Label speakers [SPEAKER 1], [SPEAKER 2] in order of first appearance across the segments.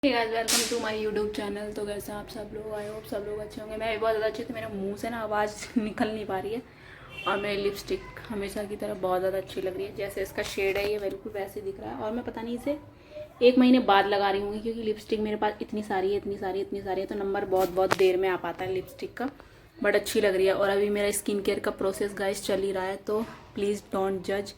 [SPEAKER 1] Welcome to my YouTube channel. तो कैसे आप सब लोग, आई होप सब लोग अच्छे होंगे। मैं भी बहुत ज़्यादा अच्छी थी। मेरे मुंह से ना आवाज़ निकल नहीं पा रही है और मेरी लिपस्टिक हमेशा की तरह बहुत ज़्यादा अच्छी लग रही है। जैसे इसका शेड है ये बिल्कुल वैसे दिख रहा है और मैं पता नहीं इसे 1 महीने बाद लगा रही हूँ क्योंकि लिपस्टिक मेरे पास इतनी सारी है तो नंबर बहुत बहुत देर में आ पाता है लिपस्टिक का। बट अच्छी लग रही है और अभी मेरा स्किन केयर का प्रोसेस गाइस चल ही रहा है, तो प्लीज़ डोंट जज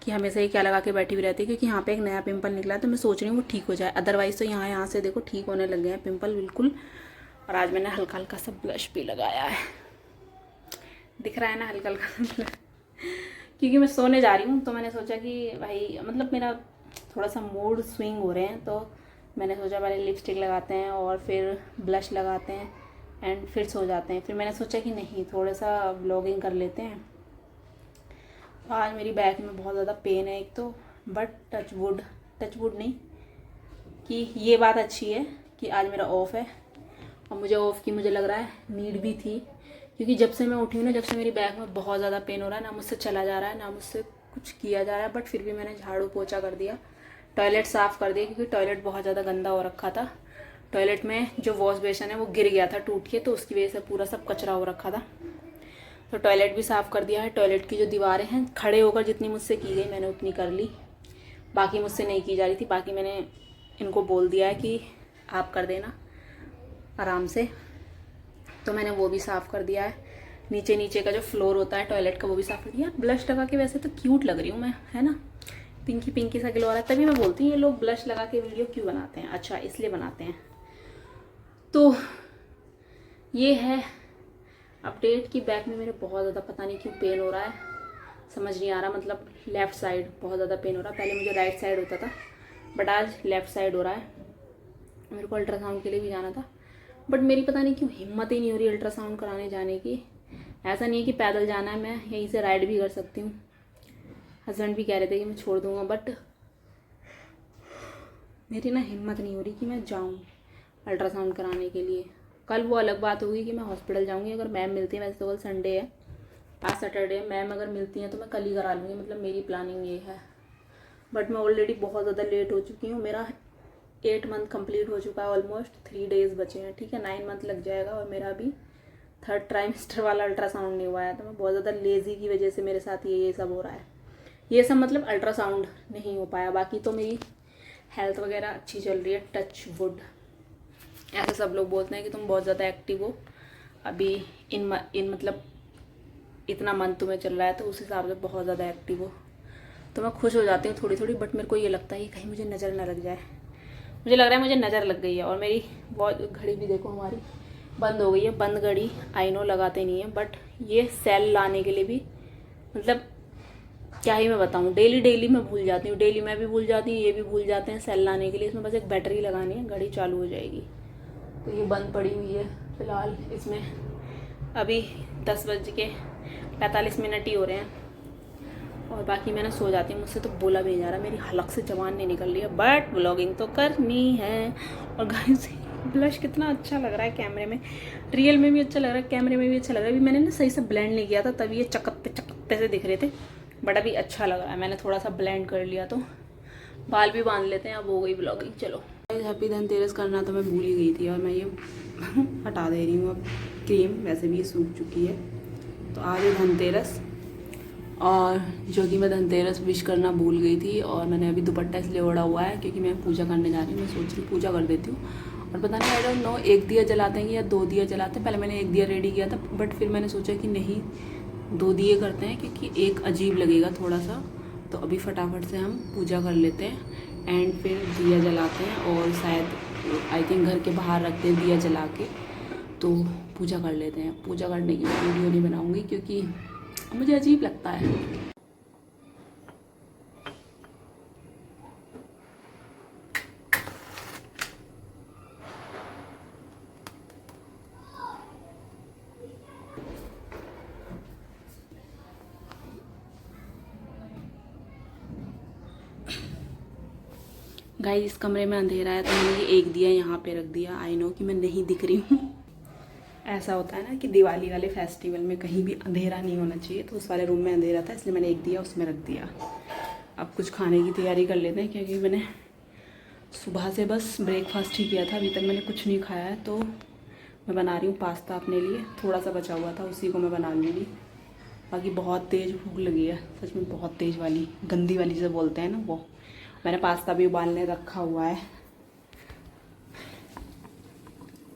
[SPEAKER 1] कि हमेशा ही क्या लगा के बैठी हुई रहती है। क्योंकि यहाँ पे एक नया पिंपल निकला है तो मैं सोच रही हूँ वो ठीक हो जाए। अदरवाइज तो यहाँ से देखो ठीक होने लग गए हैं पिंपल बिल्कुल। और आज मैंने हल्का हल्का सा ब्लश भी लगाया है, दिख रहा है ना हल्का हल्का सा ब्लश। क्योंकि मैं सोने जा रही हूँ तो मैंने सोचा कि भाई मतलब मेरा थोड़ा सा मूड स्विंग हो रहे हैं, तो मैंने सोचा पहले लिपस्टिक लगाते हैं और फिर ब्लश लगाते हैं एंड फिर सो जाते हैं। फिर मैंने सोचा कि नहीं थोड़ा सा व्लॉगिंग कर लेते हैं। आज मेरी बैक में बहुत ज़्यादा पेन है एक तो, बट टच वुड नहीं कि ये बात अच्छी है कि आज मेरा ऑफ है और मुझे ऑफ की मुझे लग रहा है नीड भी थी। क्योंकि जब से मैं उठी हूँ ना, जब से मेरी बैक में बहुत ज़्यादा पेन हो रहा है, ना मुझसे चला जा रहा है ना मुझसे कुछ किया जा रहा है। बट फिर भी मैंने झाड़ू पोछा कर दिया, टॉयलेट साफ़ कर दिया क्योंकि टॉयलेट बहुत ज़्यादा गंदा हो रखा था। टॉयलेट में जो वॉश बेसन है वो गिर गया था टूट के, तो उसकी वजह से पूरा सब कचरा हो रखा था। तो टॉयलेट भी साफ़ कर दिया है। टॉयलेट की जो दीवारें हैं खड़े होकर जितनी मुझसे की गई मैंने उतनी कर ली, बाकी मुझसे नहीं की जा रही थी। बाकी मैंने इनको बोल दिया है कि आप कर देना आराम से, तो मैंने वो भी साफ़ कर दिया है। नीचे का जो फ्लोर होता है टॉयलेट का वो भी साफ़ कर दिया। ब्लश लगा के वैसे तो क्यूट लग रही हूँ मैं, है ना, पिंकी सा ग्लो आ रहा है। तभी मैं बोलती हूँ ये लोग ब्लश लगा के वीडियो क्यों बनाते हैं। अच्छा इसलिए बनाते हैं। तो ये है अपडेट की बैक में मेरे बहुत ज़्यादा पता नहीं क्यों पेन हो रहा है, समझ नहीं आ रहा। मतलब लेफ़्ट साइड बहुत ज़्यादा पेन हो रहा है। पहले मुझे राइट साइड होता था बट आज लेफ़्ट साइड हो रहा है। मेरे को अल्ट्रासाउंड के लिए भी जाना था बट मेरी पता नहीं क्यों हिम्मत ही नहीं हो रही अल्ट्रासाउंड कराने जाने की। ऐसा नहीं है कि पैदल जाना है, मैं यहीं से राइड भी कर सकती हूँ। हस्बैंड भी कह रहे थे कि मैं छोड़ दूँगा बट मेरी ना हिम्मत नहीं हो रही कि मैं जाऊँ अल्ट्रासाउंड कराने के लिए। कल वो अलग बात होगी कि मैं हॉस्पिटल जाऊँगी। अगर मैम मिलती है, वैसे तो कल संडे है, आज सैटरडे है, मैम अगर मिलती हैं तो मैं कल ही करा लूँगी। मतलब मेरी प्लानिंग ये है। बट मैं ऑलरेडी बहुत ज़्यादा लेट हो चुकी हूँ। मेरा 8 मंथ कंप्लीट हो चुका है, ऑलमोस्ट 3 डेज़ बचे हैं। ठीक है 9 मंथ लग जाएगा और मेरा अभी 3rd ट्राइमेस्टर वाला अल्ट्रासाउंड नहीं हुआ है। तो मैं बहुत ज़्यादा लेज़ी की वजह से मेरे साथ ये सब हो रहा है। ये सब मतलब अल्ट्रासाउंड नहीं हो पाया। बाकी तो मेरी हेल्थ वगैरह अच्छी चल रही है, टच वुड। ऐसे सब लोग बोलते हैं कि तुम बहुत ज़्यादा एक्टिव हो अभी इन मतलब इतना मंथ तुम्हें चल रहा है, तो उस हिसाब से बहुत ज़्यादा एक्टिव हो। तो मैं खुश हो जाती हूँ थोड़ी थोड़ी। बट मेरे को ये लगता है कि कहीं मुझे नज़र ना लग जाए। मुझे लग रहा है मुझे नज़र लग गई है। और मेरी बहुत घड़ी भी देखो हमारी बंद हो गई है। बंद घड़ी आई नो लगाते नहीं है, बट ये सेल लाने के लिए भी मतलब क्या ही मैं बताऊँ, डेली मैं भूल जाती हूँ। डेली मैं भी भूल जाती हूँ, ये भी भूल जाते हैं सेल लाने के लिए। इसमें बस एक बैटरी लगानी है, घड़ी चालू हो जाएगी। तो ये बंद पड़ी हुई है फ़िलहाल। इसमें अभी 10:45 ही हो रहे हैं और बाकी मैंने सो जाती हूँ। मुझसे तो बोला भी नहीं जा रहा, मेरी हलक से जबान नहीं निकल रही है, बट व्लॉगिंग तो करनी है। और गाइस ब्लश कितना अच्छा लग रहा है कैमरे में, रियल में भी अच्छा लग रहा है, कैमरे में भी अच्छा लग रहा है। अभी मैंने ना सही से ब्लेंड नहीं किया था, तभी ये चकत्ते से दिख रहे थे, बट अभी अच्छा लग रहा है। मैंने थोड़ा सा ब्लेंड कर लिया तो बाल भी बांध लेते हैं। अब हो गई व्लॉगिंग। चलो हैप्पी धनतेरस करना तो मैं भूल ही गई थी और मैं ये हटा दे रही हूँ अब क्रीम, वैसे भी ये सूख चुकी है। तो आज है धनतेरस और जो कि मैं धनतेरस विश करना भूल गई थी। और मैंने अभी दुपट्टा इसलिए ओढ़ा हुआ है क्योंकि मैं पूजा करने जा रही हूँ। मैं सोच रही पूजा कर देती हूँ। और पता नहीं आई डोंट नो 1 दिया जलाते हैं या 2 दिया जलाते हैं। पहले मैंने 1 दिया रेडी किया था बट फिर मैंने सोचा कि नहीं 2 दिए करते हैं क्योंकि एक अजीब लगेगा थोड़ा सा। तो अभी फटाफट से हम पूजा कर लेते हैं एंड फिर दिया जलाते हैं और शायद आई थिंक घर के बाहर रखते हैं दिया जला के। तो पूजा कर लेते हैं। पूजा करने की वीडियो नहीं बनाऊँगी क्योंकि मुझे अजीब लगता है। गाइस इस कमरे में अंधेरा है तो मैंने ये 1 दिया यहाँ पे रख दिया। आई नो कि मैं नहीं दिख रही हूँ। ऐसा होता है ना कि दिवाली वाले फेस्टिवल में कहीं भी अंधेरा नहीं होना चाहिए, तो उस वाले रूम में अंधेरा था इसलिए मैंने 1 दिया उसमें रख दिया। अब कुछ खाने की तैयारी कर लेते हैं क्योंकि मैंने सुबह से बस ब्रेकफास्ट ही किया था, अभी तक मैंने कुछ नहीं खाया है। तो मैं बना रही हूँ पास्ता अपने लिए, थोड़ा सा बचा हुआ था उसी को मैं बना लूँगी। बाकी बहुत तेज़ भूख लगी है, सच में बहुत तेज़ वाली, गंदी वाली जिसे बोलते हैं ना वो। मैंने पास्ता भी उबालने रखा हुआ है।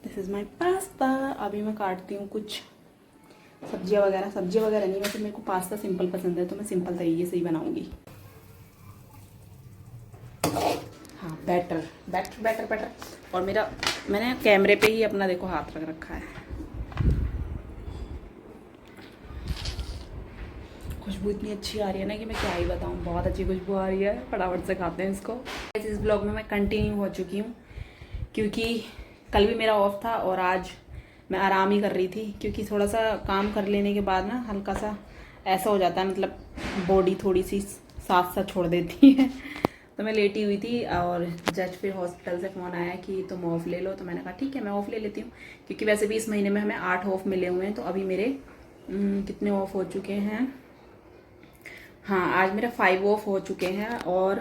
[SPEAKER 1] This is my pasta. अभी मैं काटती हूँ कुछ सब्जियाँ वगैरह नहीं, वैसे मेरे को पास्ता सिंपल पसंद है तो मैं सिंपल तरीके से ही बनाऊँगी। हाँ, बैटर। और मैंने कैमरे पे ही अपना देखो हाथ रख रखा है। खुशबू इतनी अच्छी आ रही है ना कि मैं क्या ही बताऊँ, बहुत अच्छी खुशबू आ रही है। फटाफट से खाते हैं इसको। इस ब्लॉग में मैं कंटिन्यू हो चुकी हूँ क्योंकि कल भी मेरा ऑफ था और आज मैं आराम ही कर रही थी, क्योंकि थोड़ा सा काम कर लेने के बाद ना हल्का सा ऐसा हो जाता है, मतलब बॉडी थोड़ी सी साथ साथ छोड़ देती है। तो मैं लेटी हुई थी और जज फिर हॉस्पिटल से फ़ोन आया कि तुम ऑफ़ ले लो। तो मैंने कहा ठीक है मैं ऑफ़ ले लेती हूँ, क्योंकि वैसे भी इस महीने में हमें 8 ऑफ मिले हुए हैं। तो अभी मेरे कितने ऑफ हो चुके हैं, हाँ आज मेरा 5 ऑफ हो चुके हैं और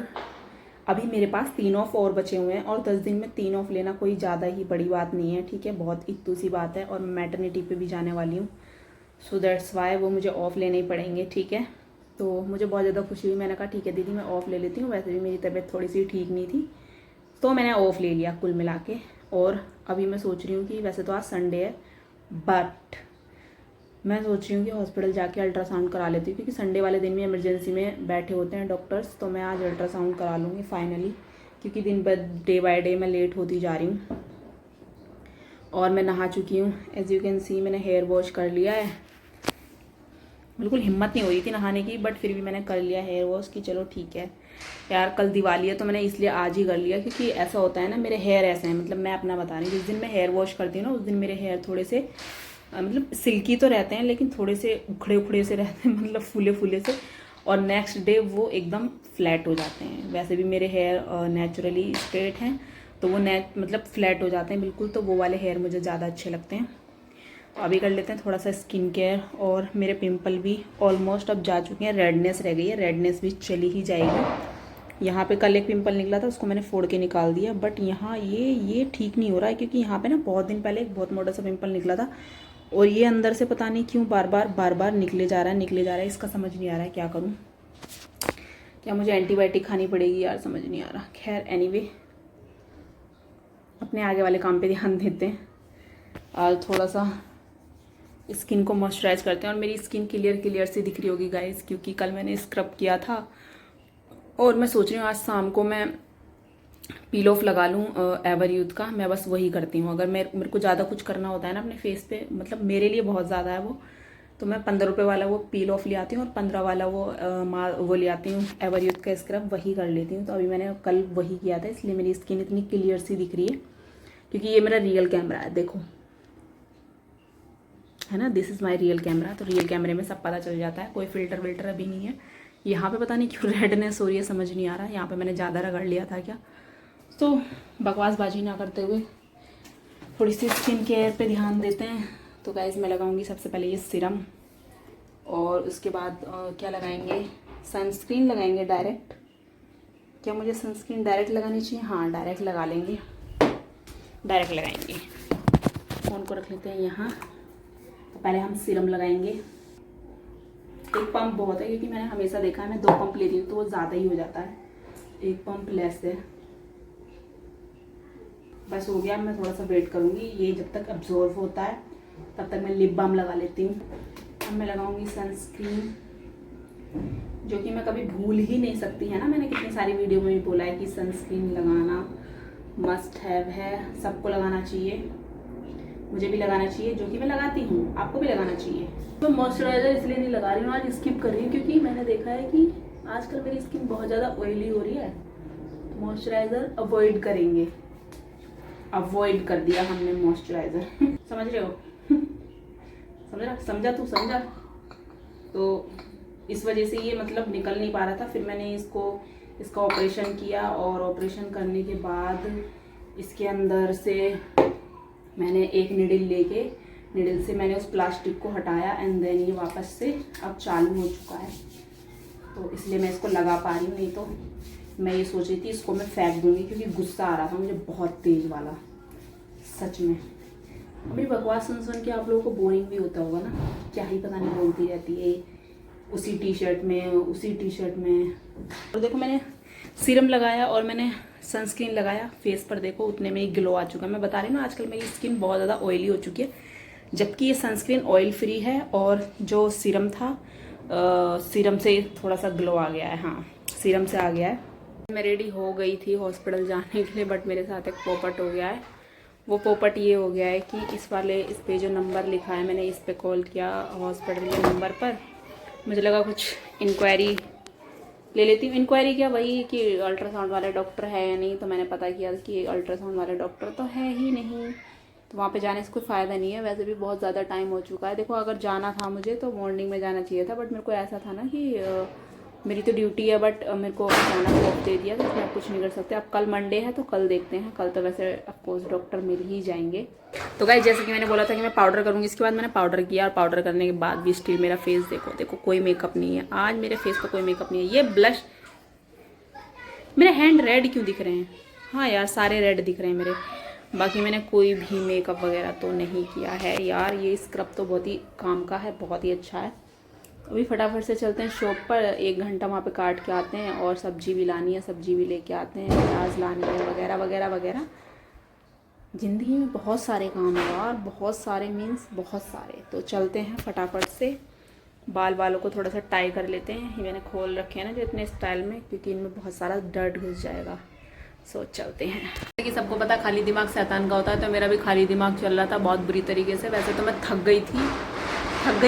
[SPEAKER 1] अभी मेरे पास 3 ऑफ और बचे हुए हैं। और 10 दिन में 3 ऑफ लेना कोई ज़्यादा ही बड़ी बात नहीं है, ठीक है, बहुत इतू सी बात है। और मैं मैटरनिटी पे भी जाने वाली हूँ, सो दैट्स वाई वो मुझे ऑफ़ लेने ही पड़ेंगे, ठीक है। तो मुझे बहुत ज़्यादा खुशी हुई, मैंने कहा ठीक है दीदी मैं ऑफ़ ले लेती हूँ। वैसे भी मेरी तबीयत थोड़ी सी ठीक नहीं थी तो मैंने ऑफ़ ले लिया कुल मिला के। और अभी मैं सोच रही हूँ कि वैसे तो आज संडे है, बट मैं सोच रही हूँ कि हॉस्पिटल जाके अल्ट्रासाउंड करा लेती हूँ, क्योंकि संडे वाले दिन भी इमरजेंसी में बैठे होते हैं डॉक्टर्स। तो मैं आज अल्ट्रासाउंड करा लूँगी फाइनली, क्योंकि दिन ब डे बाय डे मैं लेट होती जा रही हूँ। और मैं नहा चुकी हूँ, एज यू कैन सी मैंने हेयर वॉश कर लिया है। बिल्कुल हिम्मत नहीं हो रही थी नहाने की, बट फिर भी मैंने कर लिया हेयर वॉश कि चलो ठीक है यार, कल दिवाली है तो मैंने इसलिए आज ही कर लिया। क्योंकि ऐसा होता है ना, मेरे हेयर ऐसे हैं, मतलब मैं अपना बता रही हूँ, जिस दिन मैं हेयर वॉश करती हूँ ना उस दिन मेरे हेयर थोड़े से मतलब सिल्की तो रहते हैं लेकिन थोड़े से उखड़े से रहते हैं, मतलब फूले से। और नेक्स्ट डे वो एकदम फ्लैट हो जाते हैं। वैसे भी मेरे हेयर नेचुरली स्ट्रेट हैं तो वो मतलब फ्लैट हो जाते हैं बिल्कुल, तो वो वाले हेयर मुझे ज़्यादा अच्छे लगते हैं। तो अभी कर लेते हैं थोड़ा सा स्किन केयर। और मेरे पिंपल भी ऑलमोस्ट अब जा चुके हैं, रेडनेस रह गई है, रेडनेस भी चली ही जाएगी। यहाँ पे कल एक पिंपल निकला था, उसको मैंने फोड़ के निकाल दिया, बट यहाँ ये ठीक नहीं हो रहा है, क्योंकि यहाँ पे ना बहुत दिन पहले एक बहुत मोटा सा पिंपल निकला था और ये अंदर से पता नहीं क्यों बार बार निकले जा रहा है। इसका समझ नहीं आ रहा है क्या करूँ, क्या मुझे एंटीबायोटिक खानी पड़ेगी यार, समझ नहीं आ रहा। खैर एनीवे, अपने आगे वाले काम पे ध्यान देते हैं। आज थोड़ा सा स्किन को मॉइस्चराइज करते हैं। और मेरी स्किन क्लियर सी दिख रही होगी गाइस, क्योंकि कल मैंने स्क्रब किया था। और मैं सोच रही हूँ आज शाम को मैं पील ऑफ लगा लूँ एवर यूथ का। मैं बस वही करती हूँ, अगर मेरे को ज़्यादा कुछ करना होता है ना अपने फेस पे, मतलब मेरे लिए बहुत ज़्यादा है वो, तो मैं 15 रुपये वाला वो पील ऑफ ले आती हूँ और 15 वाला वो ले आती हूँ एवर यूथ का स्क्रब, वही कर लेती हूँ। तो अभी मैंने कल वही किया था, इसलिए मेरी स्किन इतनी क्लियर सी दिख रही है। क्योंकि ये मेरा रियल कैमरा है, देखो है ना, this is my real camera. तो रियल कैमरे में सब पता चल जाता है, कोई फिल्टर विल्टर अभी नहीं है। यहाँ पे पता नहीं क्यों रेडनेस हो रही है, समझ नहीं आ रहा। यहाँ पे मैंने ज़्यादा रगड़ लिया था क्या। तो बकवासबाजी ना करते हुए थोड़ी सी स्किन केयर पे ध्यान देते हैं। तो गाइस मैं लगाऊंगी सबसे पहले ये सीरम, और उसके बाद क्या लगाएंगे, सनस्क्रीन लगाएंगे डायरेक्ट। क्या मुझे सनस्क्रीन डायरेक्ट लगानी चाहिए? हाँ डायरेक्ट लगा लेंगे, डायरेक्ट लगाएंगे। फ़ोन को रख लेते हैं यहाँ। तो पहले हम सीरम लगाएंगे। एक पंप बहुत है, क्योंकि मैंने हमेशा देखा है मैं 2 पंप लेती हूँ तो वो ज़्यादा ही हो जाता है, एक पंप लेस है। बस हो गया, मैं थोड़ा सा वेट करूँगी ये जब तक अब्जॉर्व होता है, तब तक मैं लिप बाम लगा लेती हूँ। अब मैं लगाऊंगी सनस्क्रीन, जो कि मैं कभी भूल ही नहीं सकती, है ना। मैंने कितनी सारी वीडियो में भी बोला है कि सनस्क्रीन लगाना मस्ट हैव है, सबको लगाना चाहिए, मुझे भी लगाना चाहिए, जो कि मैं लगाती हूँ, आपको भी लगाना चाहिए। तो मॉइस्चराइज़र इसलिए नहीं लगा रही हूँ, आज स्किप कर रही हूँ, क्योंकि मैंने देखा है कि आजकल मेरी स्किन बहुत ज़्यादा ऑयली हो रही है। मॉइस्चराइज़र अवॉइड करेंगे, अवॉइड कर दिया हमने मॉइस्चराइज़र। समझ रहे हो? समझा। तो इस वजह से ये मतलब निकल नहीं पा रहा था। फिर मैंने इसका ऑपरेशन किया, और ऑपरेशन करने के बाद इसके अंदर से मैंने एक निडल से मैंने उस प्लास्टिक को हटाया, एंड देन ये वापस से अब चालू हो चुका है। तो इसलिए मैं इसको लगा पा रही हूँ, नहीं तो मैं ये सोच रही थी इसको मैं फेंक दूंगी क्योंकि गुस्सा आ रहा था मुझे बहुत तेज वाला, सच में। अभी बकवास सुन के आप लोगों को बोरिंग भी होता होगा ना, क्या ही पता नहीं बोलती रहती है उसी टी शर्ट में। और देखो मैंने सीरम लगाया और मैंने सनस्क्रीन लगाया फेस पर, देखो उतने में ही ग्लो आ चुका है। मैं बता रही हूँ ना आजकल मेरी स्किन बहुत ज़्यादा ऑयली हो चुकी है, जबकि ये सनस्क्रीन ऑयल फ्री है और जो सीरम था सीरम से थोड़ा सा ग्लो आ गया है। हाँ, सीरम से आ गया है। मैं रेडी हो गई थी हॉस्पिटल जाने के लिए, बट मेरे साथ एक पोपट हो गया है। वो पोपट ये हो गया है कि इस पे जो नंबर लिखा है मैंने इस पे कॉल किया हॉस्पिटल के नंबर पर। मुझे लगा कुछ इंक्वायरी ले लेती हूँ। इंक्वायरी क्या, वही कि अल्ट्रासाउंड वाले डॉक्टर है या नहीं, तो मैंने पता किया कि अल्ट्रासाउंड वाले डॉक्टर तो है ही नहीं, तो वहाँ पे जाने से कोई फ़ायदा नहीं है। वैसे भी बहुत ज़्यादा टाइम हो चुका है। देखो अगर जाना था मुझे तो मॉर्निंग में जाना चाहिए था, बट मेरे को ऐसा था ना कि मेरी तो ड्यूटी है, बट मेरे को अचानक ऑफ दे दिया तो इसमें आप कुछ नहीं कर सकते। अब कल मंडे है तो कल देखते हैं, कल तो वैसे अफकोर्स डॉक्टर मिल ही जाएंगे। तो गाइस जैसे कि मैंने बोला था कि मैं पाउडर करूँगी, इसके बाद मैंने पाउडर किया और पाउडर करने के बाद भी स्टिल मेरा फेस देखो कोई मेकअप नहीं है। आज मेरे फेस पर कोई मेकअप नहीं है। ये ब्लश, मेरे हैंड रेड क्यों दिख रहे हैं? हाँ यार सारे रेड दिख रहे हैं मेरे। बाकी मैंने कोई भी मेकअप वगैरह तो नहीं किया है यार। ये स्क्रब तो बहुत ही काम का है, बहुत ही अच्छा है। अभी फटाफट से चलते हैं शॉप पर, 1 घंटा वहाँ पे काट के आते हैं और सब्जी भी लानी है, सब्जी भी लेके आते हैं, प्याज लानी है वगैरह वगैरह वगैरह। ज़िंदगी में बहुत सारे काम है यार, बहुत सारे मीन्स बहुत सारे। तो चलते हैं फटाफट से। बालों को थोड़ा सा टाई कर लेते हैं। ये मैंने खोल रखे हैं ना जो इतने स्टाइल में, क्योंकि इनमें बहुत सारा डर्ट घुस जाएगा। सो चलते हैं। कि सबको पता खाली दिमाग शैतान का होता है, तो मेरा भी खाली दिमाग चल रहा था बहुत बुरी तरीके से। वैसे तो मैं थक गई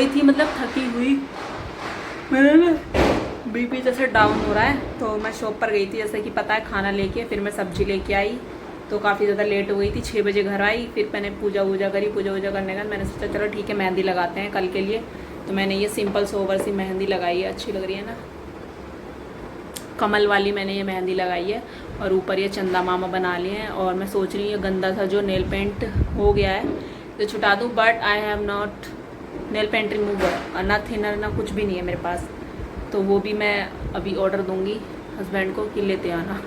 [SPEAKER 1] थी मतलब थकी हुई। मेरा ना बीपी जैसे डाउन हो रहा है, तो मैं शॉप पर गई थी जैसे कि पता है खाना लेके, फिर मैं सब्जी लेके आई तो काफ़ी ज़्यादा लेट हो गई थी। 6 बजे घर आई, फिर मैंने पूजा वूजा करी। पूजा वूजा करने के बाद मैंने सोचा चलो ठीक है मेहंदी लगाते हैं कल के लिए। तो मैंने ये सिंपल सोवर सी मेहंदी लगाई है, अच्छी लग रही है ना, कमल वाली मैंने ये मेहंदी लगाई है। और ऊपर ये चंदा मामा बना लिए हैं। और मैं सोच रही हूँ ये गंदा सा जो नेल पेंट हो गया है तो छुटा दूँ, but I have not nail paint remover, ना थिनर ना कुछ भी नहीं है मेरे पास। तो वो भी मैं अभी ऑर्डर दूंगी हस्बैंड को कि लेते आना।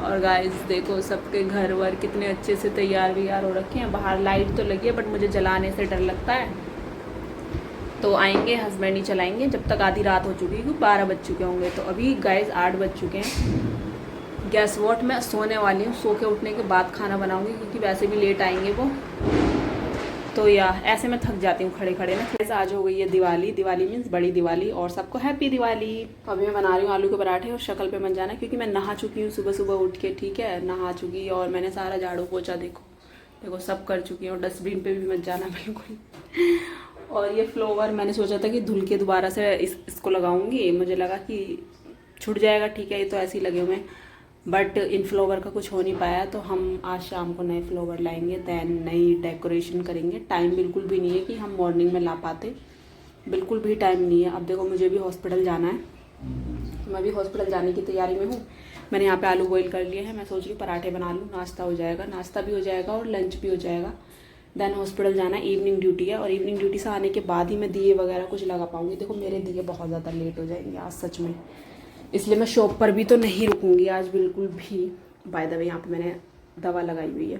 [SPEAKER 1] और गाइस देखो सबके घर वर कितने अच्छे से तैयार व्यार हो रखे हैं। बाहर लाइट तो लगी है बट मुझे जलाने से डर लगता है, तो आएंगे हस्बैंड ही चलाएंगे जब तक आधी रात हो चुकी है, क्योंकि 12 बज चुके होंगे। तो अभी गाइस 8 बज चुके हैं। गैस वॉट मैं सोने वाली हूँ, सो के उठने के बाद खाना बनाऊंगी, क्योंकि वैसे भी लेट आएंगे वो। तो या ऐसे मैं थक जाती हूँ खड़े खड़े ना। आज हो गई है दिवाली मीन्स बड़ी दिवाली, और सबको हैप्पी दिवाली। अभी मैं बना रही हूँ आलू के पराठे और शक्ल पे मत जाना, क्योंकि मैं नहा चुकी हूँ सुबह सुबह उठ के, ठीक है, नहा चुकी और मैंने सारा झाड़ू पोछा देखो सब कर चुकी हूँ। डस्टबिन पे भी मत जाना बिल्कुल। और ये फ्लावर मैंने सोचा था कि धुल के दोबारा से इसको लगाऊंगी, मुझे लगा कि छूट जाएगा, ठीक है ये तो ऐसे ही लगे हुए हैं, बट इन फ्लावर का कुछ हो नहीं पाया। तो हम आज शाम को नए फ्लावर लाएंगे, दैन नई डेकोरेशन करेंगे। टाइम बिल्कुल भी नहीं है कि हम मॉर्निंग में ला पाते, बिल्कुल भी टाइम नहीं है। अब देखो मुझे भी हॉस्पिटल जाना है, तो मैं भी हॉस्पिटल जाने की तैयारी में हूँ। मैंने यहाँ पे आलू बॉईल कर लिए हैं, मैं सोच रही हूँ पराठे बना लूँ, नाश्ता हो जाएगा, नाश्ता भी हो जाएगा और लंच भी हो जाएगा। दैन हॉस्पिटल जाना, इवनिंग ड्यूटी है, और इवनिंग ड्यूटी से आने के बाद ही मैं दिए वगैरह कुछ लगा पाऊँगी। देखो मेरे दिए बहुत ज़्यादा लेट हो जाएंगे आज सच में, इसलिए मैं शॉप पर भी तो नहीं रुकूंगी आज बिल्कुल भी। बाय द वे यहाँ पे मैंने दवा लगाई हुई है,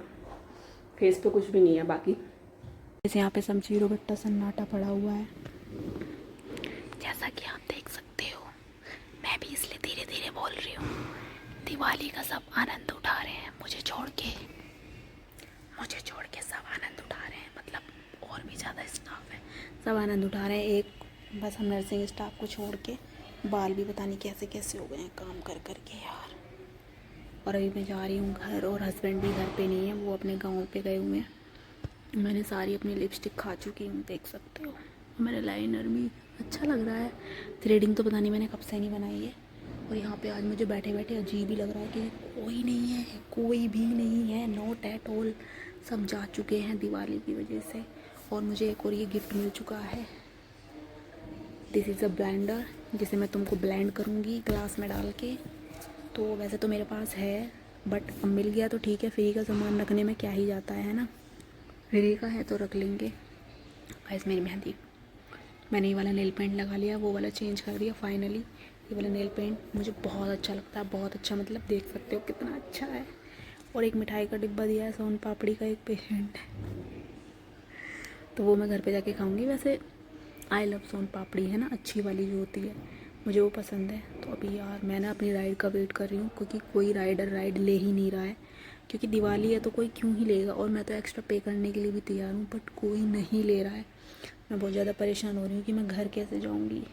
[SPEAKER 1] फेस पे कुछ भी नहीं है बाकी। जैसे यहाँ पे समचीरो गट्टा सन्नाटा पड़ा हुआ है, जैसा कि आप देख सकते हो। मैं भी इसलिए धीरे धीरे बोल रही हूँ। दिवाली का सब आनंद उठा रहे हैं, मुझे छोड़ के सब आनंद उठा रहे हैं, मतलब और भी ज़्यादा स्टाफ है, सब आनंद उठा रहे हैं। एक बस हम नर्सिंग स्टाफ को छोड़ के। बाल भी पता नहीं कैसे कैसे हो गए हैं काम कर कर के यार। और अभी मैं जा रही हूँ घर, और हस्बैंड भी घर पे नहीं है, वो अपने गांव पे गए हुए हैं। मैंने सारी अपनी लिपस्टिक खा चुकी हूँ, देख सकते हो। मेरा लाइनर भी अच्छा लग रहा है, थ्रेडिंग तो पता नहीं मैंने कब से नहीं बनाई है। और यहाँ पे आज मुझे बैठे बैठे अजीब ही लग रहा है कि कोई नहीं है, कोई भी नहीं है, नॉट एट ऑल। सब जा चुके हैं दिवाली की वजह से। और मुझे एक और ये गिफ्ट मिल चुका है, दिस इज़ अ ब्लेंडर, जिसे मैं तुमको ब्लेंड करूँगी ग्लास में डाल के। तो वैसे तो मेरे पास है, बट अब मिल गया तो ठीक है, फ्री का सामान रखने में क्या ही जाता है ना, फ्री का है तो रख लेंगे। गाइस मेरी मेहंदी, मैंने ये वाला नेल पेंट लगा लिया, वो वाला चेंज कर दिया फाइनली। ये वाला नेल पेंट मुझे बहुत अच्छा लगता है, बहुत अच्छा, मतलब देख सकते हो कितना अच्छा है। और एक मिठाई का डिब्बा दिया है सोन पापड़ी का, एक पेशेंट है तो वो मैं घर पे जाके खाऊंगी। वैसे आई लव सोन पापड़ी है ना, अच्छी वाली जो होती है, मुझे वो पसंद है। तो अभी यार मैं ना अपनी राइड का वेट कर रही हूँ, क्योंकि कोई राइडर राइड ले ही नहीं रहा है, क्योंकि दिवाली है तो कोई क्यों ही लेगा, और मैं तो एक्स्ट्रा पे करने के लिए भी तैयार हूँ, बट कोई नहीं ले रहा है। मैं बहुत ज़्यादा परेशान हो रही हूँ कि मैं घर कैसे जाऊँगी।